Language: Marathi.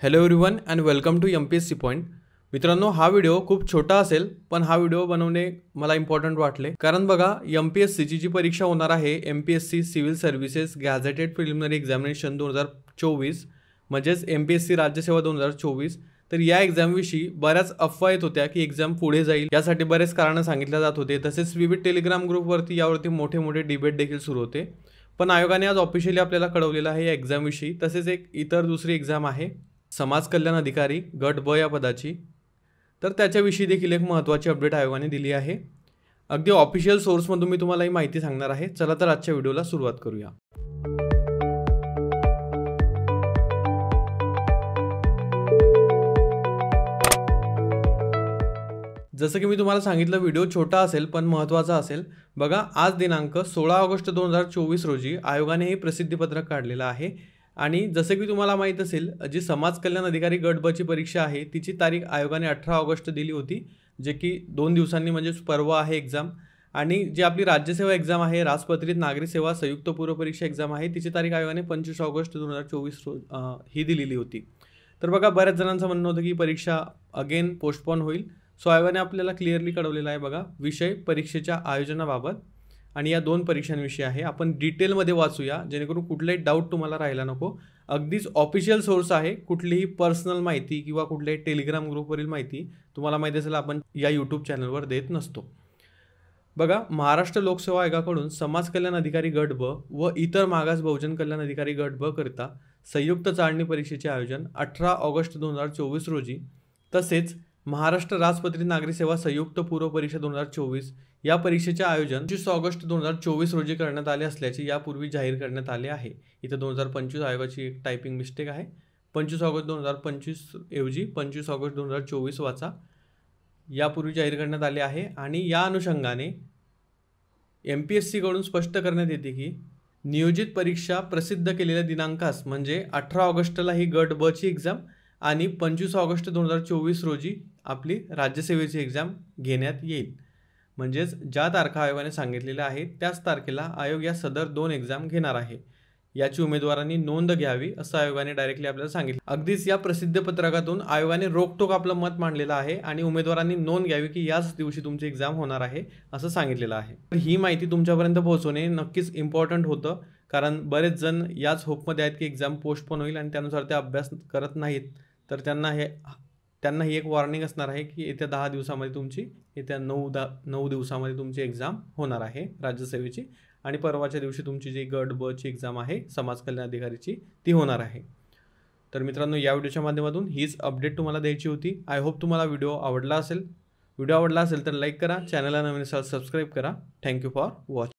Hello everyone and welcome to MPSC point. मित्रांनो, हा व्हिडिओ खूप छोटा असेल, पण हा व्हिडिओ बनवणे मला इम्पॉर्टंट वाटले. कारण बघा, MPSCची जी परीक्षा होणार आहे, MPSC civil services gazetted preliminary examination 2024, म्हणजेच MPSC राज्यसेवा 2024. तर या एक्झामविषयी बऱ्याच अफवा येत होत्या की एक्झाम पुढे जाईल. यासाठी बरेच कारणं सांगितल्या जात होते. तसेच विविध टेलिग्राम ग्रुपवरती यावरती मोठे मोठे डिबेट देखील सुरू होते. पण आयोगाने आज ऑफिशियली आपल्याला कळवलेलं आहे या एक्झामविषयी. तसेच एक इतर दुसरी एक्झाम आहे समाज कल्याण अधिकारी गट ब या पदाची. तर त्याच्याविषयी देखील एक महत्त्वाची अपडेट आयोगाने दिली आहे. अगदी ऑफिशियल सोर्समधून मी तुम्हाला ही माहिती सांगणार आहे. चला तर आजच्या व्हिडिओला सुरुवात करूया. जसं की मी तुम्हाला सांगितलं, व्हिडिओ छोटा असेल पण महत्त्वाचा असेल. बघा, आज दिनांक 16 ऑगस्ट 2024 रोजी आयोगाने हे प्रसिद्धीपत्रक काढलेलं आहे. आणि जसं की तुम्हाला माहीत असेल, जी समाज कल्याण अधिकारी गट ब ची परीक्षा आहे तिची तारीख आयोगाने 18 ऑगस्ट दिली होती, जे की 2 दिवसांनी म्हणजेच परवा आहे एक्झाम. आणि जी आपली राज्यसेवा एक्झाम आहे, राजपत्रित नागरी सेवा संयुक्त पूर्व परीक्षा एक्झाम आहे, तिची तारीख आयोगाने 25 ऑगस्ट 2024 ही दिलेली होती. तर बघा, बऱ्याच जणांचं म्हणणं होतं की परीक्षा अगेन पोस्टपोन होईल. सो आयोगाने आपल्याला क्लिअरली कळवलेलं आहे. बघा, विषय परीक्षेच्या आयोजनाबाबत आणि या दोन परीक्षांविषयी आहे. आपण डिटेलमध्ये वाचूया जेणेकरून कुठलाही डाऊट तुम्हाला राहायला नको. अगदीच ऑफिशियल सोर्स आहे, कुठलीही पर्सनल माहिती किंवा कुठल्याही टेलिग्राम ग्रुपवरील माहिती तुम्हाला माहिती असेल आपण या यूट्यूब चॅनलवर देत नसतो. बघा, महाराष्ट्र लोकसेवा आयोगाकडून समाज कल्याण अधिकारी गट ब व इतर मागास बहुजन कल्याण अधिकारी गट ब करिता संयुक्त चाळणी परीक्षेचे आयोजन 18 ऑगस्ट 2024 रोजी, तसेच महाराष्ट्र राजपत्रित नागरी सेवा संयुक्त पूर्व परीक्षा 2024 या परीक्षेचे आयोजन 25 ऑगस्ट 2024 रोजी करण्यात आले असल्याचे यापूर्वी जाहीर करण्यात आले आहे. इथं 2025 आयोगाची एक टायपिंग मिस्टेक आहे. 25 ऑगस्ट 2025 ऐवजी 25 ऑगस्ट 2024 वाचा. यापूर्वी जाहीर करण्यात आले आहे. आणि या अनुषंगाने MPSC कडून स्पष्ट करण्यात येते की नियोजित परीक्षा प्रसिद्ध केलेल्या दिनांकास म्हणजे 18 ऑगस्टला ही गट ब ची एक्झाम आणि 25 ऑगस्ट 2024 रोजी आपली राज्यसेवेची एक्झाम घेण्यात येईल. म्हणजेच ज्या तारखा आयोगाने सांगितलेल्या आहेत त्याच तारखेला आयोग या सदर दोन एक्झाम घेणार आहे. याची उमेदवारांनी नोंद घ्यावी असं आयोगाने डायरेक्टली आपल्याला सांगितलं. अगदीच या प्रसिद्ध पत्रकातून आयोगाने रोखटोक आपलं मत मांडलेलं आहे आणि उमेदवारांनी नोंद घ्यावी की याच दिवशी तुमची एक्झाम होणार आहे असं सांगितलेलं आहे. तर ही माहिती तुमच्यापर्यंत पोहोचवणे नक्कीच इम्पॉर्टंट होतं, कारण बरेच जण याच होपमध्ये आहेत की एक्झाम पोस्टपोन होईल आणि त्यानुसार ते अभ्यास करत नाहीत. तर त्यांना ही एक वॉर्निंग असणार आहे की येत्या 10 दिवसामध्ये तुमची येत्या 9 दिवसामध्ये तुमची एक्झाम होणार आहे राज्यसेवेची. आणि परवाच्या दिवशी तुमची जी गट ब ची एक्झाम आहे समाज कल्याण अधिकारीची ती होणार आहे. तर मित्रांनो, या व्हिडिओच्या माध्यमातून हीच अपडेट तुम्हाला द्यायची होती. आय होप तुम्हाला व्हिडिओ आवडला असेल. तर लाईक करा, चॅनलला नवीन असाल सबस्क्राईब करा. Thank you for watching.